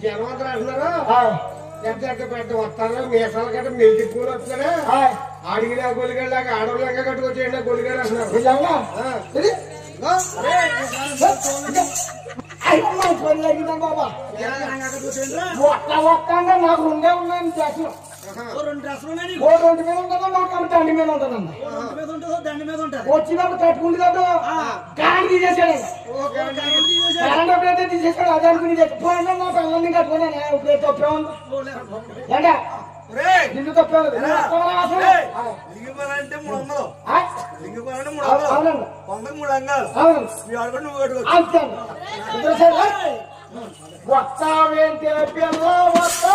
జనం అందరూ అంటున్నారు ఎంత పెద్ద వస్తారు మీసాల గట్ట మిల్కి పూలు వస్తాడే అడిగిన గొలిగాళ్ళగా ఆడవాళ్ళగా కట్టుకొచ్చేయండి గొలిగాడు అంటున్నారు బాబా ఒక్క నాకు రెండే ఉన్నాయని డ్రెస్సులు 2 డ్రెస్సులు ఉన్నాయి 2 మీద ఉంటుందో నాకు దండి మీద ఉంటుందన్న దండి మీద ఉంటుంది వచ్చినప్పుడు కట్టుకుంటే గాడి తీసేసాడు ఎప్పుడైతే తీసేసాడు అదే అనుకుని చెప్పిపోయినా నా పిల్లల్ని కట్టుకున్నాను ఇప్పుడు తప్పే నిన్ను తప్పే లింగిపోవాలంటే 300 అంగాలు వస్తావేంటి పిల్ల వస్తా